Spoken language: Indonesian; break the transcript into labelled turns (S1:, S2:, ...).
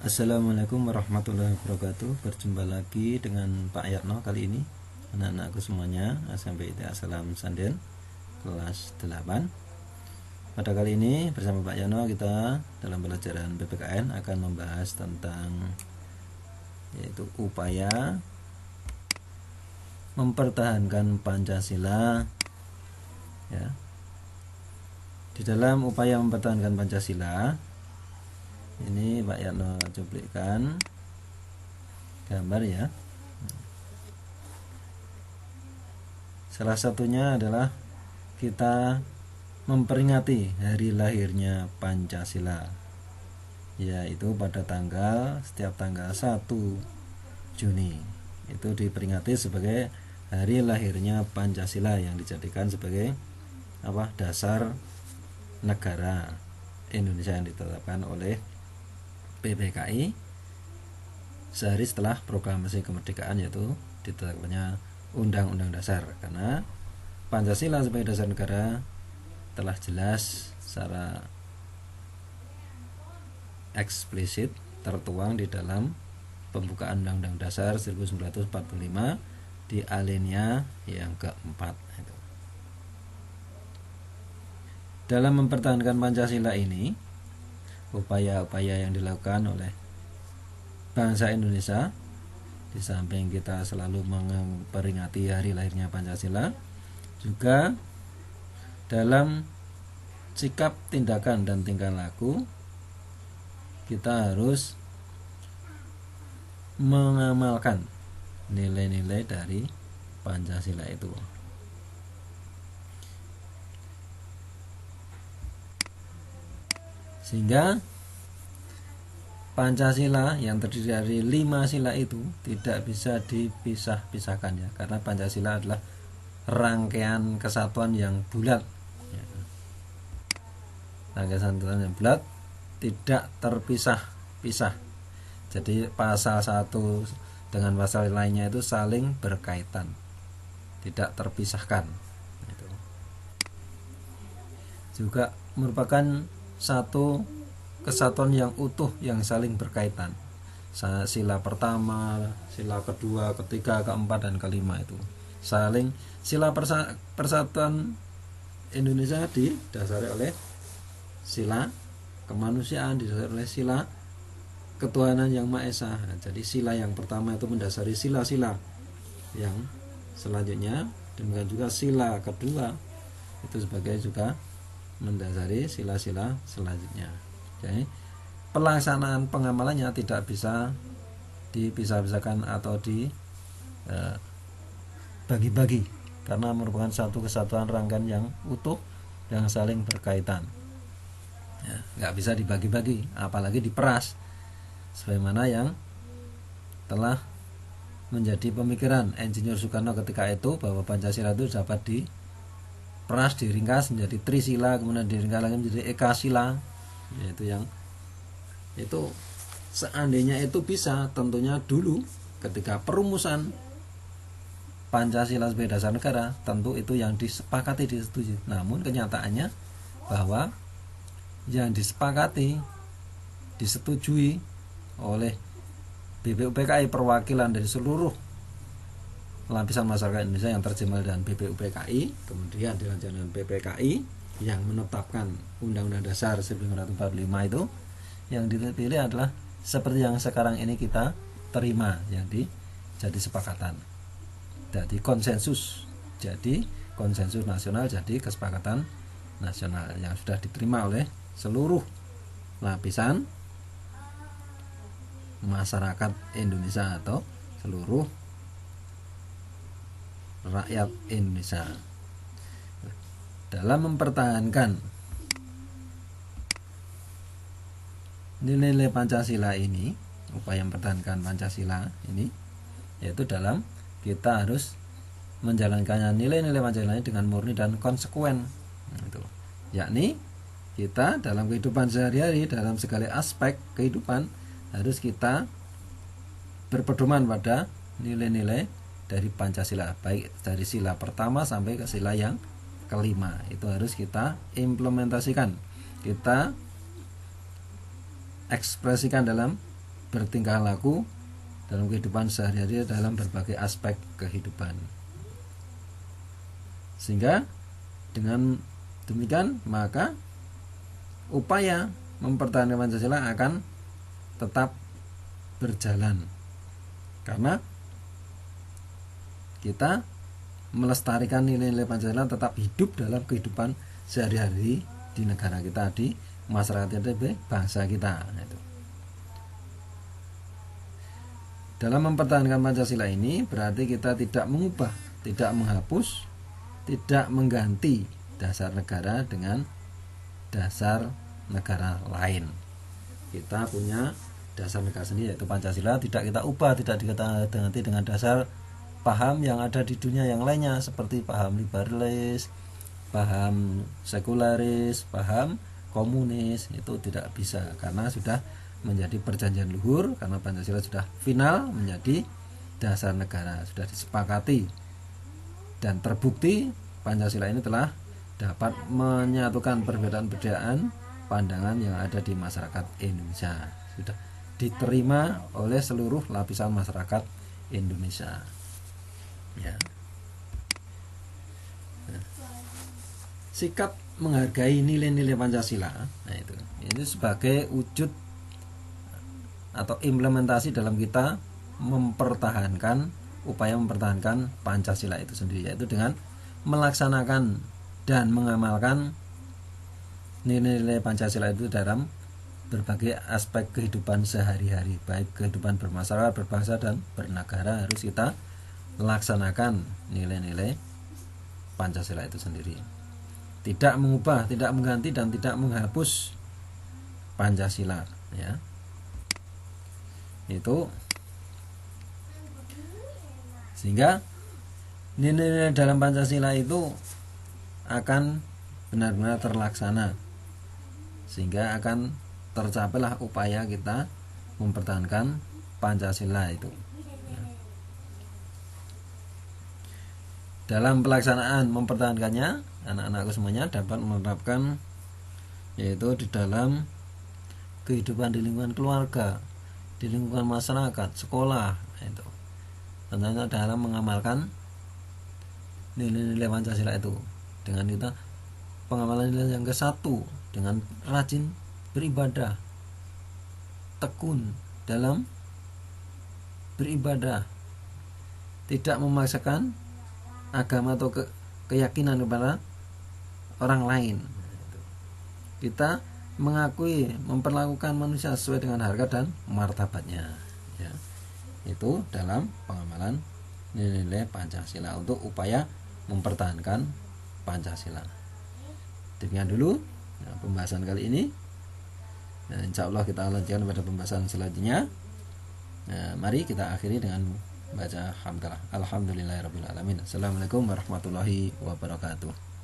S1: Assalamualaikum warahmatullahi wabarakatuh. Berjumpa lagi dengan Pak Yatno kali ini. Anak-anakku semuanya, SMP ITA Salam Sanden, kelas 8. Pada kali ini bersama Pak Yatno kita dalam pelajaran PPKN akan membahas tentang yaitu upaya mempertahankan Pancasila ya. Di dalam upaya mempertahankan Pancasila ini Pak Yatno cuplikan gambar ya. Salah satunya adalah kita memperingati hari lahirnya Pancasila, yaitu pada setiap tanggal 1 Juni itu diperingati sebagai hari lahirnya Pancasila yang dijadikan sebagai dasar negara Indonesia yang ditetapkan oleh PPKI sehari setelah proklamasi kemerdekaan, yaitu ditetapkannya Undang-Undang Dasar, karena Pancasila sebagai dasar negara telah jelas secara eksplisit tertuang di dalam pembukaan Undang-Undang Dasar 1945 di alinea yang keempat. Dalam mempertahankan Pancasila ini, upaya-upaya yang dilakukan oleh bangsa Indonesia, di samping kita selalu memperingati hari lahirnya Pancasila, juga dalam sikap, tindakan, dan tingkah laku kita harus mengamalkan nilai-nilai dari Pancasila itu. Sehingga Pancasila yang terdiri dari 5 sila itu tidak bisa dipisah-pisahkan ya, karena Pancasila adalah rangkaian kesatuan yang bulat ya. Rangkaian kesatuan yang bulat tidak terpisah-pisah. Jadi pasal 1 dengan pasal lainnya itu saling berkaitan, tidak terpisahkan. Itu juga merupakan satu kesatuan yang utuh yang saling berkaitan. Sila pertama, sila kedua, ketiga, keempat, dan kelima itu saling. Sila persatuan Indonesia didasari oleh sila kemanusiaan, didasari oleh sila ketuhanan yang Maha Esa. Jadi sila yang pertama itu mendasari sila-sila yang selanjutnya, demikian juga sila kedua itu sebagai juga mendasari sila-sila selanjutnya. Jadi pelaksanaan pengamalannya tidak bisa dipisah-pisahkan atau dibagi-bagi, karena merupakan satu kesatuan rangkaian yang utuh yang saling berkaitan ya, nggak bisa dibagi-bagi apalagi diperas, sebagaimana yang telah menjadi pemikiran Insinyur Soekarno ketika itu, bahwa Pancasila itu dapat diperas, diringkas menjadi Trisila, kemudian diringkas lagi menjadi Ekasila, yaitu yang itu seandainya itu bisa, tentunya dulu ketika perumusan Pancasila sebagai dasar negara, tentu itu yang disepakati, disetujui. Namun kenyataannya bahwa yang disepakati, disetujui oleh BPUPKI, perwakilan dari seluruh lapisan masyarakat Indonesia yang terjemah dengan BPUPKI, kemudian dilanjutkan dengan PPKI yang menetapkan Undang-Undang Dasar 1945 itu, yang dipilih adalah seperti yang sekarang ini kita terima, yang jadi sepakatan, jadi konsensus nasional, jadi kesepakatan nasional yang sudah diterima oleh seluruh lapisan masyarakat Indonesia atau seluruh rakyat Indonesia. Dalam mempertahankan nilai-nilai Pancasila ini, upaya mempertahankan Pancasila ini, yaitu dalam kita harus menjalankannya nilai-nilai Pancasila ini dengan murni dan konsekuen, yakni kita dalam kehidupan sehari-hari, dalam segala aspek kehidupan harus kita berpedoman pada nilai-nilai dari Pancasila, baik dari sila pertama sampai ke sila yang kelima. Itu harus kita implementasikan, kita ekspresikan dalam bertingkah laku dalam kehidupan sehari-hari dalam berbagai aspek kehidupan. Sehingga dengan demikian maka upaya mempertahankan Pancasila akan tetap berjalan, karena kita melestarikan nilai-nilai Pancasila tetap hidup dalam kehidupan sehari-hari di negara kita, di masyarakat kita, di bangsa kita. Dalam mempertahankan Pancasila ini berarti kita tidak mengubah, tidak menghapus, tidak mengganti dasar negara dengan dasar negara lain. Kita punya dasar negara sendiri yaitu Pancasila, tidak kita ubah, tidak kita ganti dengan dasar paham yang ada di dunia yang lainnya seperti paham liberalis, paham sekularis, paham komunis. Itu tidak bisa karena sudah menjadi perjanjian luhur, karena Pancasila sudah final menjadi dasar negara, sudah disepakati dan terbukti Pancasila ini telah dapat menyatukan perbedaan-perbedaan pandangan yang ada di masyarakat Indonesia, sudah diterima oleh seluruh lapisan masyarakat Indonesia. Ya. Sikap menghargai nilai-nilai Pancasila, nah ini sebagai wujud atau implementasi dalam kita upaya mempertahankan Pancasila itu sendiri, yaitu dengan melaksanakan dan mengamalkan nilai-nilai Pancasila itu dalam berbagai aspek kehidupan sehari-hari, baik kehidupan bermasyarakat, berbangsa dan bernegara. Harus kita laksanakan nilai-nilai Pancasila itu sendiri, tidak mengubah, tidak mengganti dan tidak menghapus Pancasila, ya. Itu sehingga nilai-nilai dalam Pancasila itu akan benar-benar terlaksana, sehingga akan tercapailah upaya kita mempertahankan Pancasila itu. Dalam pelaksanaan mempertahankannya, anak-anakku semuanya dapat menerapkan, yaitu di dalam kehidupan di lingkungan keluarga, di lingkungan masyarakat, sekolah, itu tentunya dalam mengamalkan nilai-nilai Pancasila itu dengan kita pengamalan nilai yang ke-1 dengan rajin beribadah, tekun dalam beribadah, tidak memaksakan agama atau keyakinan kepada orang lain. Kita mengakui, memperlakukan manusia sesuai dengan harga dan martabatnya, ya. Itu dalam pengamalan nilai-nilai Pancasila untuk upaya mempertahankan Pancasila. Demikian dulu pembahasan kali ini. Insya Allah kita lanjutkan pada pembahasan selanjutnya. Mari kita akhiri dengan baca hamdalah. Alhamdulillahirabbil alamin. Assalamualaikum warahmatullahi wabarakatuh.